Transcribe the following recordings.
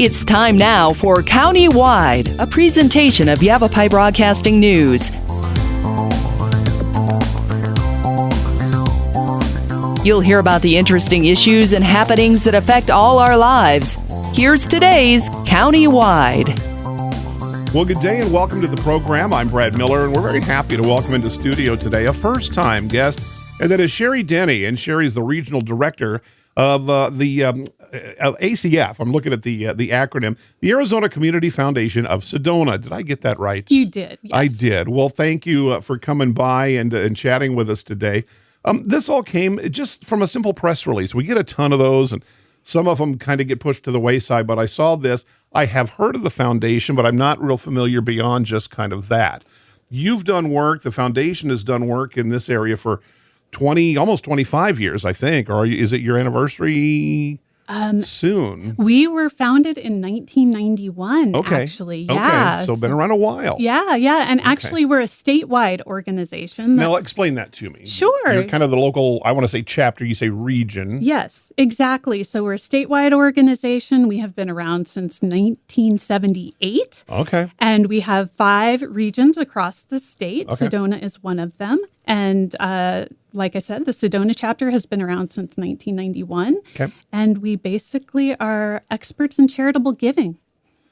It's time now for County-Wide, a presentation of Yavapai Broadcasting News. You'll hear about the interesting issues and happenings that affect all our lives. Here's today's County-Wide. Well, good day and welcome to the program. I'm Brad Miller, and we're very happy to welcome into studio today a first-time guest, and that is Sheri Denny. And Sheri is the regional director of the ACF. I'm looking at the acronym, the Arizona Community Foundation of Sedona. Did I get that right? You did, yes. I did. Well, thank you for coming by and chatting with us today. This all came just from a simple press release. We get a ton of those, and some of them kind of get pushed to the wayside, but I saw this. I have heard of the foundation, but I'm not real familiar beyond just kind of that. You've done work, the foundation has done work in this area for 20, almost 25 years, I think. Or is it your anniversary soon? We were founded in 1991, actually. Yeah. Okay, so been around a while. Yeah. And actually, we're a statewide organization. Now, explain that to me. Sure. You're kind of the local, I want to say chapter, you say region. Yes, exactly. So we're a statewide organization. We have been around since 1978. Okay. And we have 5 regions across the state. Okay. Sedona is one of them. And like I said, the Sedona chapter has been around since 1991. Okay. And we basically are experts in charitable giving.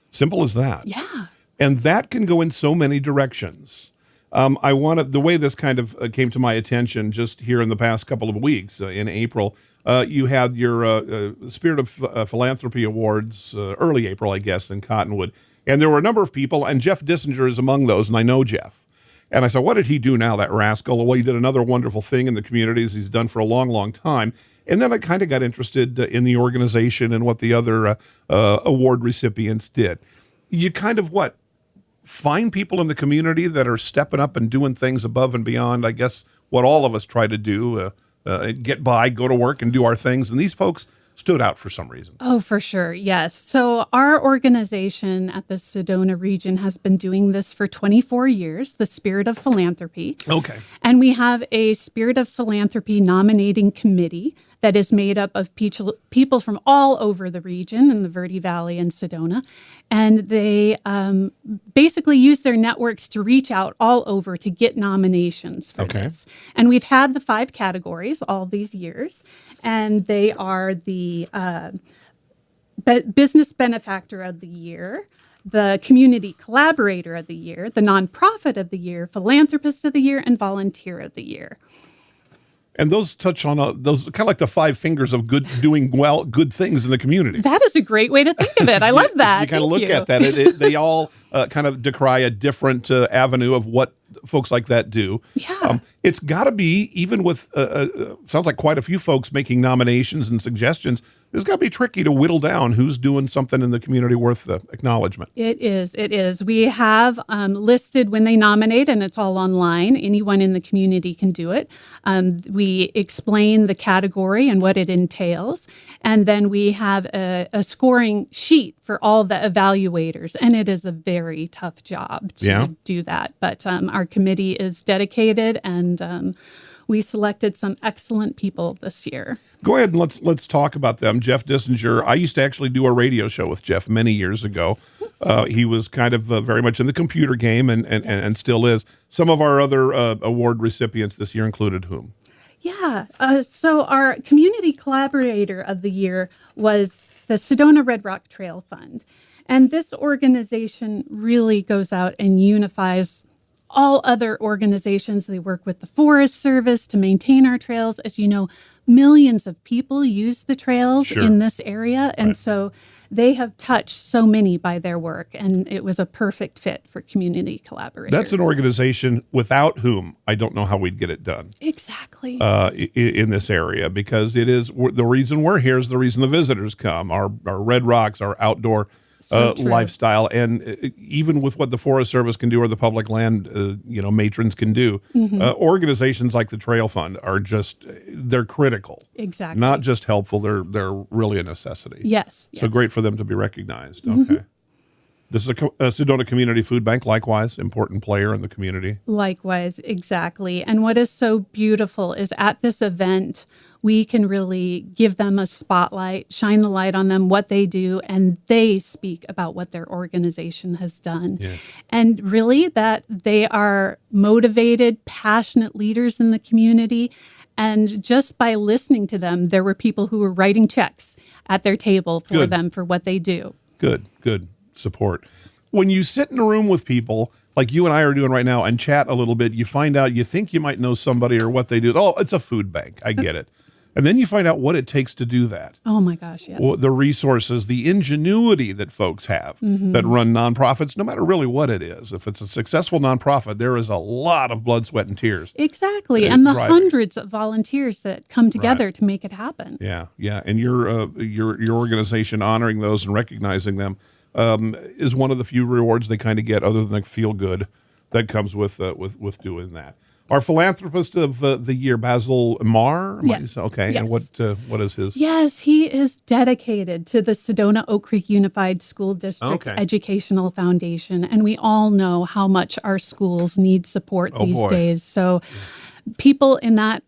Simple as that. Yeah. And that can go in so many directions. The way this kind of came to my attention just here in the past couple of weeks, in April, you had your Spirit of Philanthropy Awards, early April, I guess, in Cottonwood. And there were a number of people, and Jeff Dissinger is among those, and I know Jeff. And I said, what did he do now, that rascal? Well, he did another wonderful thing in the communities he's done for a long, long time. And then I kind of got interested in the organization and what the other award recipients did. You kind of, find people in the community that are stepping up and doing things above and beyond, I guess, what all of us try to do, get by, go to work and do our things. And these folks stood out for some reason. Oh, for sure. Yes. So our organization at the Sedona region has been doing this for 24 years, the Spirit of Philanthropy. Okay. And we have a Spirit of Philanthropy nominating committee that is made up of people from all over the region in the Verde Valley and Sedona. And they basically use their networks to reach out all over to get nominations for this. And we've had the 5 categories all these years. And they are the Business Benefactor of the Year, the Community Collaborator of the Year, the Nonprofit of the Year, Philanthropist of the Year, and Volunteer of the Year. And those touch on those kind of like the 5 fingers of doing good things in the community. That is a great way to think of it. I love that. You kind of look at that. They all kind of decry a different avenue of what folks like that do. Yeah. It's got to be, even with, sounds like quite a few folks making nominations and suggestions, it's got to be tricky to whittle down who's doing something in the community worth the acknowledgement. It is. We have listed when they nominate, and it's all online. Anyone in the community can do it. We explain the category and what it entails. And then we have a scoring sheet for all the evaluators. And it is a very tough job to do that. But our committee is dedicated, and we selected some excellent people this year. Go ahead and let's talk about them. Jeff Dissinger, I used to actually do a radio show with Jeff many years ago. He was kind of very much in the computer game and still is. Some of our other award recipients this year included whom? Yeah. So our Community Collaborator of the Year was the Sedona Red Rock Trail Fund. And this organization really goes out and unifies all other organizations. They work with the Forest Service to maintain our trails. As you know, millions of people use the trails in this area. And so they have touched so many by their work. And it was a perfect fit for Community Collaborator. That's an organization without whom I don't know how we'd get it done. Exactly. In this area, because it is the reason we're here is the reason the visitors come. Our Red Rocks, our outdoor lifestyle, and even with what the Forest Service can do or the public land, matrons can do, organizations like the Trail Fund are they're critical. Exactly. Not just helpful, they're really a necessity. Yes. So great for them to be recognized. Okay. This is a Sedona Community Food Bank, likewise, important player in the community. Likewise, exactly. And what is so beautiful is at this event, we can really give them a spotlight, shine the light on them, what they do, and they speak about what their organization has done. Yeah. And really that they are motivated, passionate leaders in the community. And just by listening to them, there were people who were writing checks at their table for them for what they do. Good support. When you sit in a room with people like you and I are doing right now and chat a little bit, you find out you think you might know somebody or what they do. Oh, it's a food bank. I get it. And then you find out what it takes to do that. Oh my gosh, yes. Well, the resources, the ingenuity that folks have that run nonprofits, no matter really what it is. If it's a successful nonprofit, there is a lot of blood, sweat, and tears. Exactly. And the hundreds of volunteers that come together to make it happen. Yeah. And your organization honoring those and recognizing them is one of the few rewards they kind of get, other than the feel good that comes with doing that. Our philanthropist of the year, Basil Marr. Yes. Okay. Yes. And what is his? Yes, he is dedicated to the Sedona Oak Creek Unified School District Educational Foundation. And we all know how much our schools need support these days. So people in that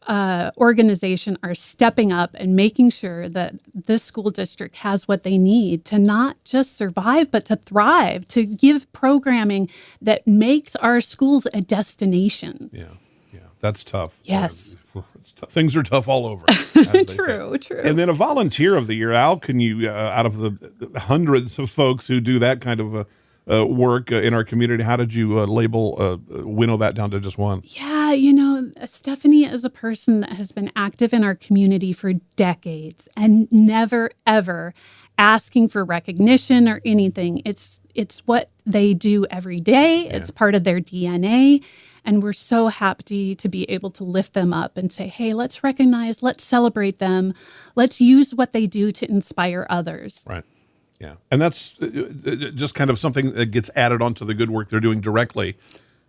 organization are stepping up and making sure that this school district has what they need to not just survive, but to thrive, to give programming that makes our schools a destination. Yeah. That's tough. Yes. It's tough. Things are tough all over. True. And then a volunteer of the year, Al, can you, out of the hundreds of folks who do that kind of work in our community, how did you winnow that down to just one? Yeah, Stephanie is a person that has been active in our community for decades and never, ever asking for recognition or anything. It's what they do every day. Yeah. It's part of their DNA. And we're so happy to be able to lift them up and say, hey, let's recognize, let's celebrate them. Let's use what they do to inspire others. Right. Yeah. And that's just kind of something that gets added onto the good work they're doing directly,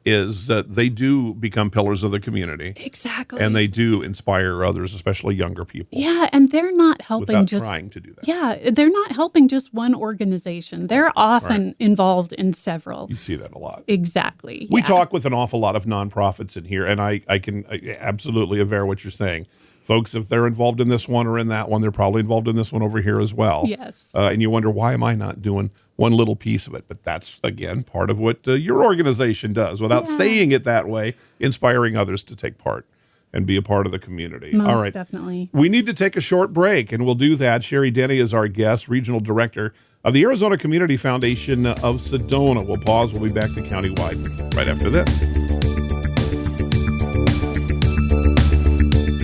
is that they do become pillars of the community. Exactly. And they do inspire others, especially younger people. Yeah, and they're not helping without trying to do that. Yeah, they're not helping just one organization. They're often involved in several. You see that a lot. Exactly. We talk with an awful lot of nonprofits in here, and I can absolutely aver what you're saying. Folks, if they're involved in this one or in that one, they're probably involved in this one over here as well. Yes. And you wonder, why am I not doing one little piece of it? But that's, again, part of what your organization does, without saying it that way, inspiring others to take part and be a part of the community. Most All right. Definitely. We need to take a short break, and we'll do that. Sheri Denny is our guest, Regional Director of the Arizona Community Foundation of Sedona. We'll pause. We'll be back to Countywide right after this.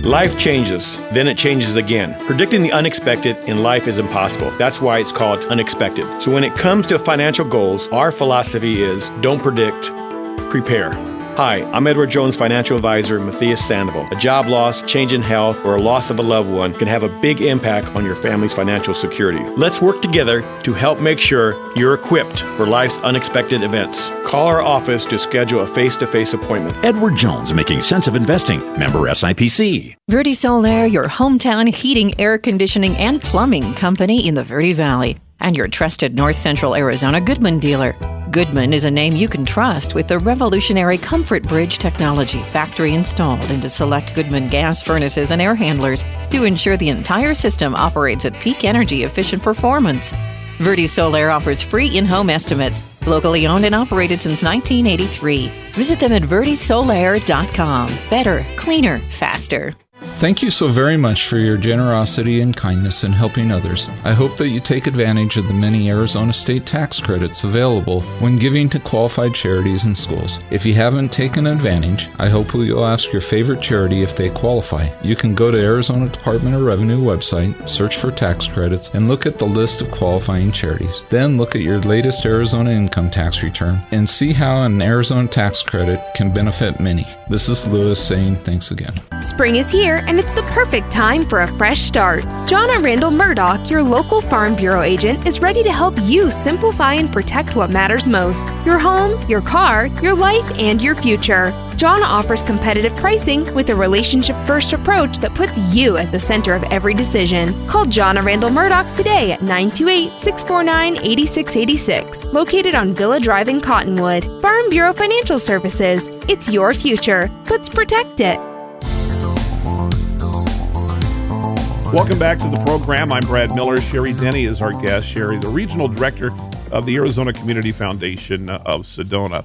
Life changes, then it changes again. Predicting the unexpected in life is impossible. That's why it's called unexpected. So when it comes to financial goals, our philosophy is don't predict, prepare. Hi, I'm Edward Jones financial advisor Matthias Sandoval. A job loss, change in health, or a loss of a loved one can have a big impact on your family's financial security. Let's work together to help make sure you're equipped for life's unexpected events. Call our office to schedule a face-to-face appointment. Edward Jones, making sense of investing. Member SIPC. Verde Solaire, your hometown heating, air conditioning, and plumbing company in the Verde Valley. And your trusted North Central Arizona Goodman dealer. Goodman is a name you can trust with the revolutionary Comfort Bridge technology factory installed into select Goodman gas furnaces and air handlers to ensure the entire system operates at peak energy efficient performance. Verde Solaire offers free in-home estimates, locally owned and operated since 1983. Visit them at verdesolaire.com. Better, cleaner, faster. Thank you so very much for your generosity and kindness in helping others. I hope that you take advantage of the many Arizona state tax credits available when giving to qualified charities and schools. If you haven't taken advantage, I hope you'll ask your favorite charity if they qualify. You can go to Arizona Department of Revenue website, search for tax credits, and look at the list of qualifying charities. Then look at your latest Arizona income tax return and see how an Arizona tax credit can benefit many. This is Lewis saying thanks again. Spring is here and it's the perfect time for a fresh start. Jonna Randall Murdoch, your local Farm Bureau agent, is ready to help you simplify and protect what matters most: your home, your car, your life, and your future. Jonna offers competitive pricing with a relationship-first approach that puts you at the center of every decision. Call Jonna Randall Murdoch today at 928-649-8686, located on Villa Drive in Cottonwood. Farm Bureau Financial Services. It's your future. Let's protect it. Welcome back to the program. I'm Brad Miller. Sheri Denny is our guest. Sheri, the Regional Director of the Arizona Community Foundation of Sedona.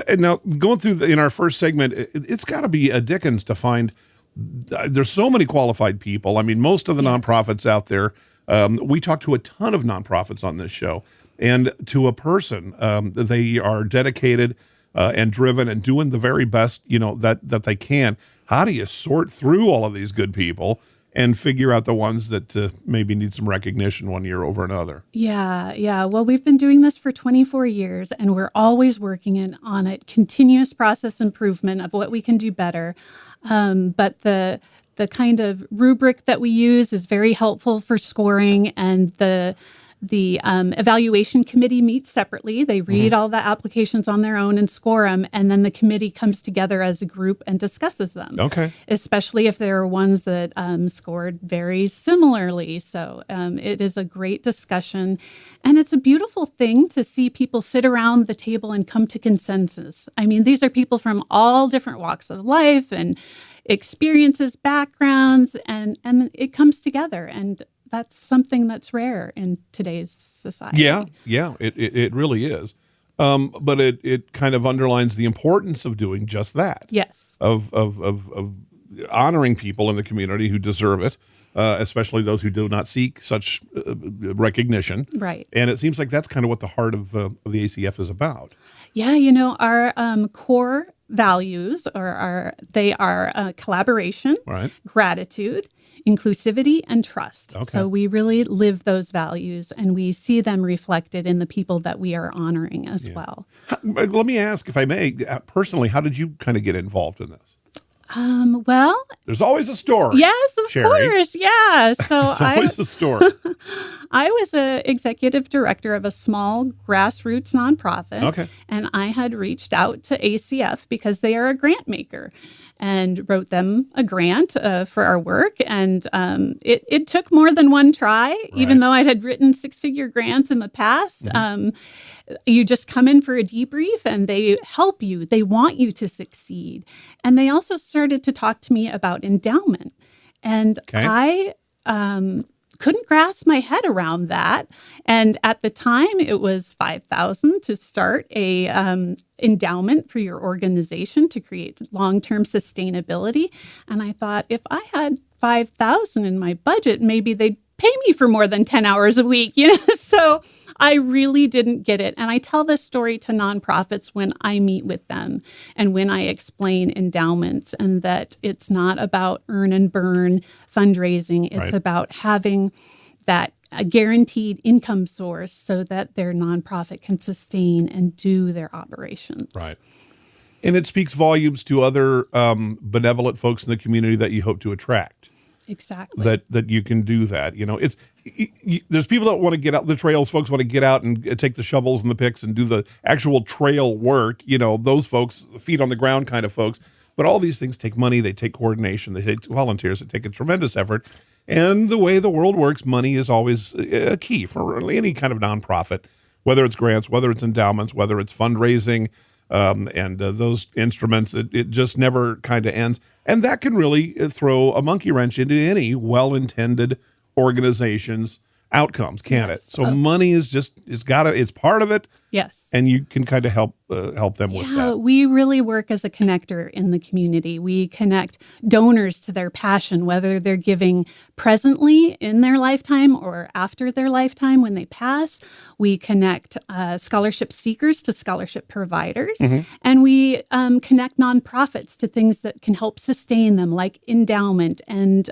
And now, going through in our first segment, it's got to be a Dickens to find. There's so many qualified people. I mean, most of the nonprofits out there. We talk to a ton of nonprofits on this show, and to a person, they are dedicated and driven and doing the very best, that they can. How do you sort through all of these good people and figure out the ones that maybe need some recognition one year over another? Yeah. Well, we've been doing this for 24 years, and we're always working on a continuous process improvement of what we can do better. But the kind of rubric that we use is very helpful for scoring, and the evaluation committee meets separately. They read all the applications on their own and score them, and then the committee comes together as a group and discusses them. Okay. Especially if there are ones that scored very similarly. So it is a great discussion, and it's a beautiful thing to see people sit around the table and come to consensus. I mean, these are people from all different walks of life and experiences, backgrounds, and it comes together, and that's something that's rare in today's society. Yeah, it really is. But it kind of underlines the importance of doing just that. Yes. Of honoring people in the community who deserve it, especially those who do not seek such recognition. Right. And it seems like that's kind of what the heart of the ACF is about. Yeah, our core values are collaboration, right, gratitude, inclusivity, and trust. Okay. So we really live those values, and we see them reflected in the people that we are honoring as well. Let me ask, if I may, personally, how did you kind of get involved in this? Well, there's always a story. Yes, of Sheri. course. Yeah. So there's always a story. I was an executive director of a small grassroots nonprofit. Okay. And I had reached out to ACF because they are a grant maker, and wrote them a grant for our work. And it took more than one try, even though I had written six-figure grants in the past. You just come in for a debrief, and they help you. They want you to succeed. And they also started to talk to me about endowment. And I couldn't grasp my head around that. And at the time, it was $5,000 to start a endowment for your organization to create long-term sustainability. And I thought, if I had $5,000 in my budget, maybe they'd pay me for more than 10 hours a week, So I really didn't get it. And I tell this story to nonprofits when I meet with them and when I explain endowments, and that it's not about earn and burn fundraising. It's about having that a guaranteed income source so that their nonprofit can sustain and do their operations. Right. And it speaks volumes to other benevolent folks in the community that you hope to attract. Exactly. That you can do that. There's people that want to get out, the trails folks want to get out and take the shovels and the picks and do the actual trail work. Those folks, feet on the ground kind of folks. But all these things take money. They take coordination. They take volunteers. They take a tremendous effort. And the way the world works, money is always a key for any kind of nonprofit, whether it's grants, whether it's endowments, whether it's fundraising, and those instruments. It just never kind of ends. And that can really throw a monkey wrench into any well-intended organization's outcomes, can't it? So money is it's part of it. Yes. And you can kind of help them with that. Yeah, we really work as a connector in the community. We connect donors to their passion, whether they're giving presently in their lifetime or after their lifetime when they pass. We connect scholarship seekers to scholarship providers. And we connect nonprofits to things that can help sustain them, like endowment and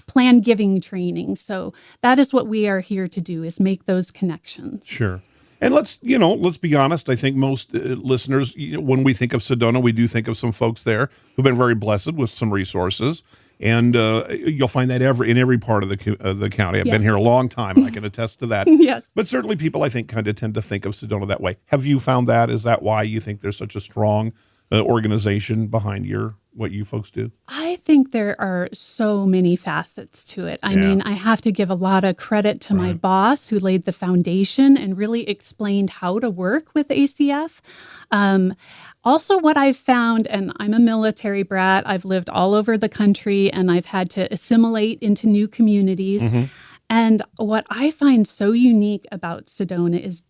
plan giving training. So that is what we are here to do, is make those connections. Sure. And let's be honest. I think most listeners, when we think of Sedona, we do think of some folks there who've been very blessed with some resources. And you'll find that in every part of the county. I've been here a long time, and I can attest to that. Yes. But certainly people, I think, kind of tend to think of Sedona that way. Have you found that? Is that why you think there's such a strong organization behind what you folks do? I think there are so many facets to it. I mean, I have to give a lot of credit to my boss who laid the foundation and really explained how to work with ACF. Also, what I've found, and I'm a military brat, I've lived all over the country and I've had to assimilate into new communities. Mm-hmm. And what I find so unique about Sedona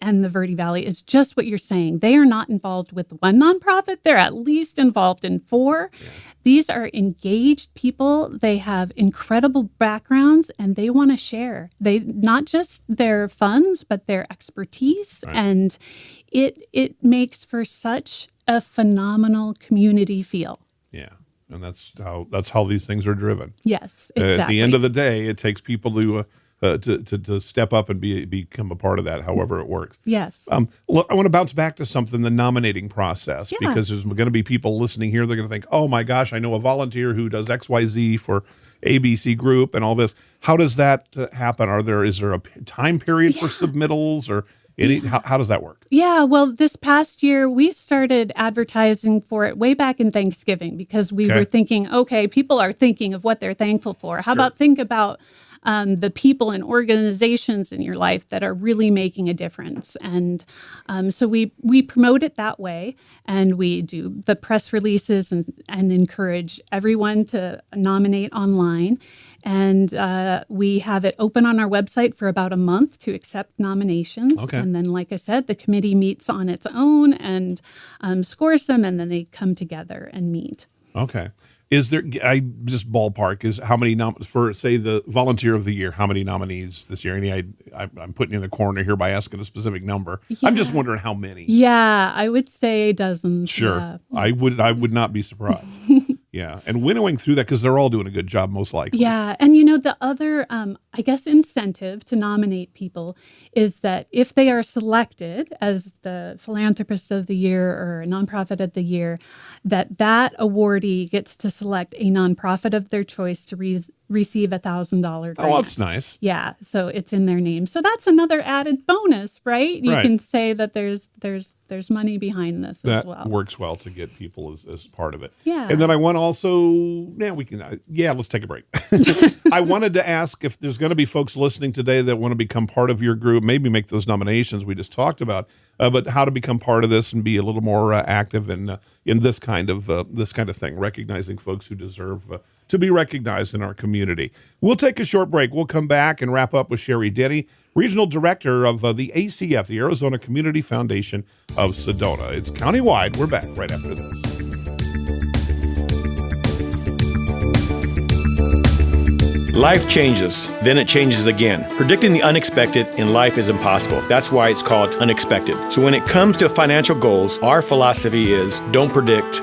and the Verde Valley is just what you're saying. They are not involved with one nonprofit. They're at least involved in 4. Yeah. These are engaged people. They have incredible backgrounds and they want to share. They not just their funds, but their expertise. Right. And it makes for such a phenomenal community feel. Yeah. And that's how these things are driven. Yes, exactly. At the end of the day, it takes people to step up and become a part of that, however it works. Yes. Look, I want to bounce back to something, the nominating process, because there's going to be people listening here. They're going to think, oh my gosh, I know a volunteer who does XYZ for ABC Group and all this. How does that happen? Is there a time period for submittals or how does that work? Yeah, well, this past year, we started advertising for it way back in Thanksgiving because we were thinking, okay, people are thinking of what they're thankful for. How about think about the people and organizations in your life that are really making a difference. And so we promote it that way, and we do the press releases and encourage everyone to nominate online. And we have it open on our website for about a month to accept nominations. Okay. And then, like I said, the committee meets on its own and scores them, and then they come together and meet. Okay. Is there, just ballpark, is how many, for say the volunteer of the year, how many nominees this year? I'm putting you in the corner here by asking a specific number. Yeah. I'm just wondering how many. Yeah, I would say dozens. Sure. Yeah. I would not be surprised. Yeah. And winnowing through that, because they're all doing a good job, most likely. Yeah. And, the other, I guess, incentive to nominate people is that if they are selected as the philanthropist of the year or nonprofit of the year, that awardee gets to select a nonprofit of their choice to receive $1,000 grant. Oh, that's nice. Yeah. So it's in their name. So that's another added bonus, right? You can say that there's money behind this as well. That works well to get people as part of it. Yeah. And then I want let's take a break. I wanted to ask if there's going to be folks listening today that want to become part of your group, maybe make those nominations we just talked about, but how to become part of this and be a little more active in this kind of thing, recognizing folks who deserve to be recognized in our community. We'll take a short break. We'll come back and wrap up with Sheri Denny, Regional Director of the ACF, the Arizona Community Foundation of Sedona. It's countywide. We're back right after this. Life changes, then it changes again. Predicting the unexpected in life is impossible. That's why it's called unexpected. So when it comes to financial goals, our philosophy is don't predict,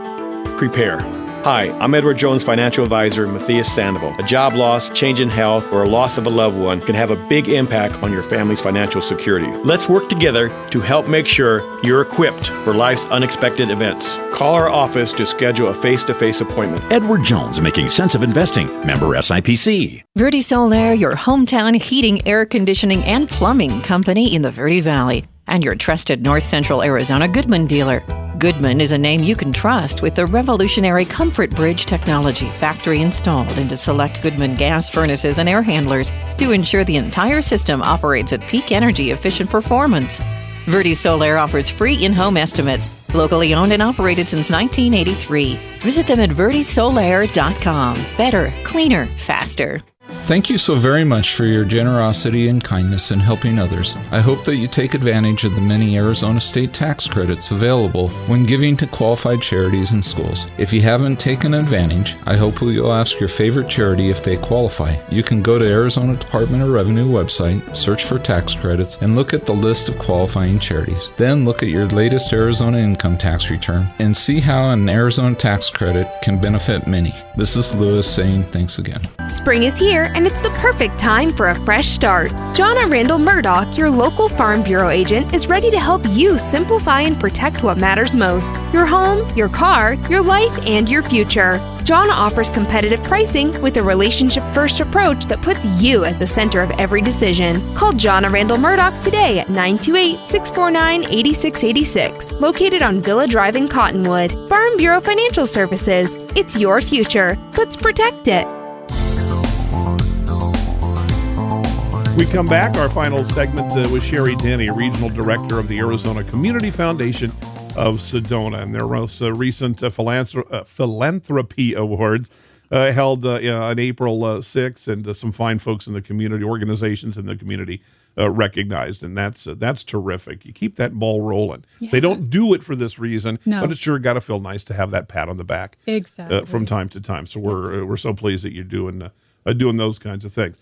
prepare. Hi, I'm Edward Jones financial advisor Matthias Sandoval. A job loss, change in health, or a loss of a loved one can have a big impact on your family's financial security. Let's work together to help make sure you're equipped for life's unexpected events. Call our office to schedule a face-to-face appointment. Edward Jones, making sense of investing. Member SIPC. Verde Solaire, your hometown heating, air conditioning, and plumbing company in the Verde Valley, and your trusted North Central Arizona Goodman dealer. Goodman is a name you can trust with the revolutionary Comfort Bridge technology, factory installed into select Goodman gas furnaces and air handlers to ensure the entire system operates at peak energy efficient performance. Verde Solaire offers free in-home estimates, locally owned and operated since 1983. Visit them at verdesolaire.com. Better, cleaner, faster. Thank you so very much for your generosity and kindness in helping others. I hope that you take advantage of the many Arizona state tax credits available when giving to qualified charities and schools. If you haven't taken advantage, I hope you'll ask your favorite charity if they qualify. You can go to Arizona Department of Revenue website, search for tax credits, and look at the list of qualifying charities. Then look at your latest Arizona income tax return and see how an Arizona tax credit can benefit many. This is Lewis saying thanks again. Spring is here and it's the perfect time for a fresh start. Jonna Randall Murdoch, your local Farm Bureau agent, is ready to help you simplify and protect what matters most: your home, your car, your life, and your future. Jonna offers competitive pricing with a relationship-first approach that puts you at the center of every decision. Call Jonna Randall Murdoch today at 928-649-8686, located on Villa Drive in Cottonwood. Farm Bureau Financial Services. It's your future. Let's protect it. We come back. Our final segment with Sheri Denny, Regional Director of the Arizona Community Foundation of Sedona, and their most recent philanthropy awards held on April 6th, and some fine folks in the community, organizations in the community recognized, and that's terrific. You keep that ball rolling. Yeah. They don't do it for this reason, but it's sure got to feel nice to have that pat on the back from time to time. So we're so pleased that you're doing those kinds of things.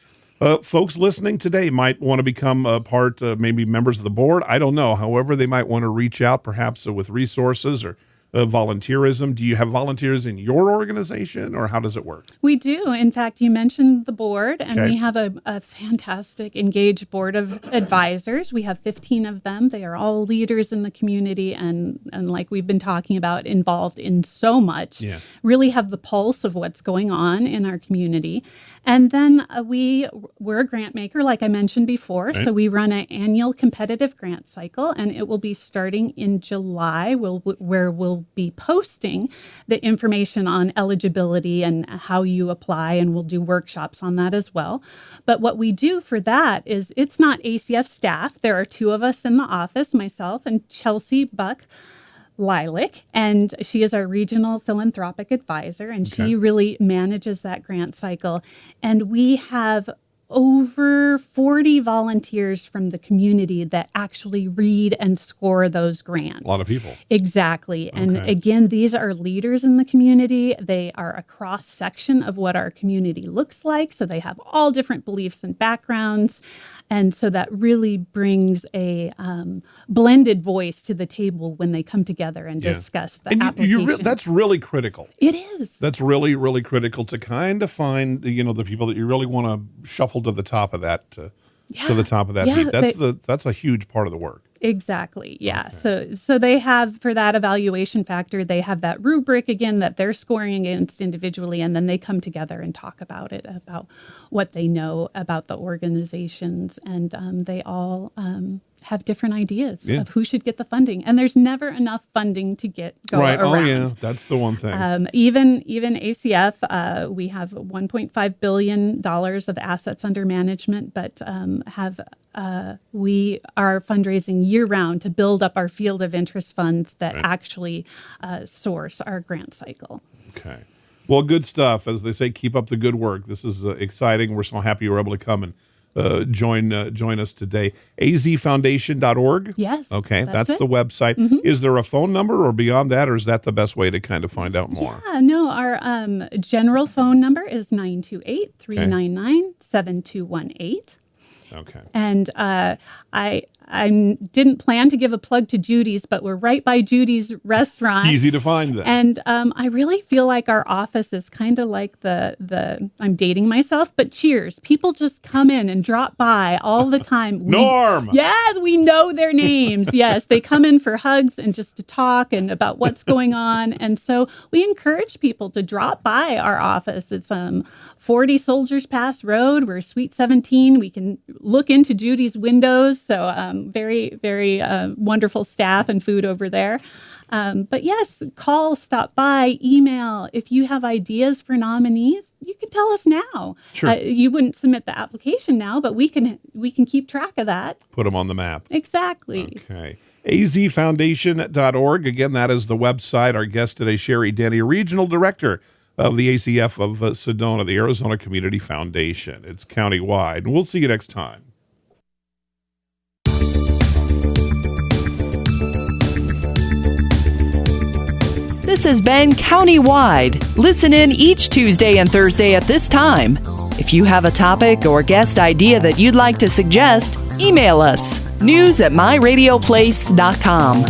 Folks listening today might want to become a part, maybe members of the board. I don't know. However, they might want to reach out, perhaps with resources or volunteerism. Do you have volunteers in your organization, or how does it work? We do. In fact, you mentioned the board, and we have a fantastic, engaged board of advisors. We have 15 of them. They are all leaders in the community, and like we've been talking about, involved in so much. Yeah. Really have the pulse of what's going on in our community. And then we're a grant maker, like I mentioned before. Right. So we run an annual competitive grant cycle, and it will be starting in July, where we'll be posting the information on eligibility and how you apply, and we'll do workshops on that as well. But what we do for that is, it's not ACF staff. There are two of us in the office, myself and Chelsea Buck Lilac, and she is our regional philanthropic advisor, and she really manages that grant cycle. And we have over 40 volunteers from the community that actually read and score those grants. A lot of people. Exactly. And again, these are leaders in the community. They are a cross-section of what our community looks like. So they have all different beliefs and backgrounds. And so that really brings a blended voice to the table when they come together and discuss the application. That's really critical. It is. That's really, really critical to kind of find, the people that you really want to shuffle to the top of that, to the top of that heap. That's a huge part of the work. Exactly. Yeah. Okay. So they have, for that evaluation factor, they have that rubric again that they're scoring against individually, and then they come together and talk about it, about what they know about the organizations, and they all have different ideas of who should get the funding. And there's never enough funding to go around. Oh yeah, that's the one thing. Even ACF, we have $1.5 billion of assets under management, but we are fundraising year-round to build up our field of interest funds that actually source our grant cycle. Okay. Well, good stuff. As they say, keep up the good work. This is exciting. We're so happy you were able to come and join us today. azfoundation.org? Yes. Okay, that's the website. Mm-hmm. Is there a phone number or beyond that, or is that the best way to kind of find out more? Yeah, no, our general phone number is 928-399-7218. Okay. And I didn't plan to give a plug to Judy's, but we're right by Judy's restaurant. Easy to find then. And I really feel like our office is kind of like the I'm dating myself, but Cheers. People just come in and drop by all the time. Norm! Yes, we know their names. Yes, they come in for hugs and just to talk and about what's going on. And so we encourage people to drop by our office. It's 40 Soldiers Pass Road. We're Suite 17. We can look into Judy's windows. So very, very wonderful staff and food over there. But yes, call, stop by, email. If you have ideas for nominees, you can tell us now. Sure. You wouldn't submit the application now, but we can keep track of that. Put them on the map. Exactly. Okay. azfoundation.org. Again, that is the website. Our guest today, Sheri Denny, Regional Director of the ACF of Sedona, the Arizona Community Foundation. It's countywide. And we'll see you next time. This has been Countywide. Listen in each Tuesday and Thursday at this time. If you have a topic or guest idea that you'd like to suggest, email us, news@myradioplace.com.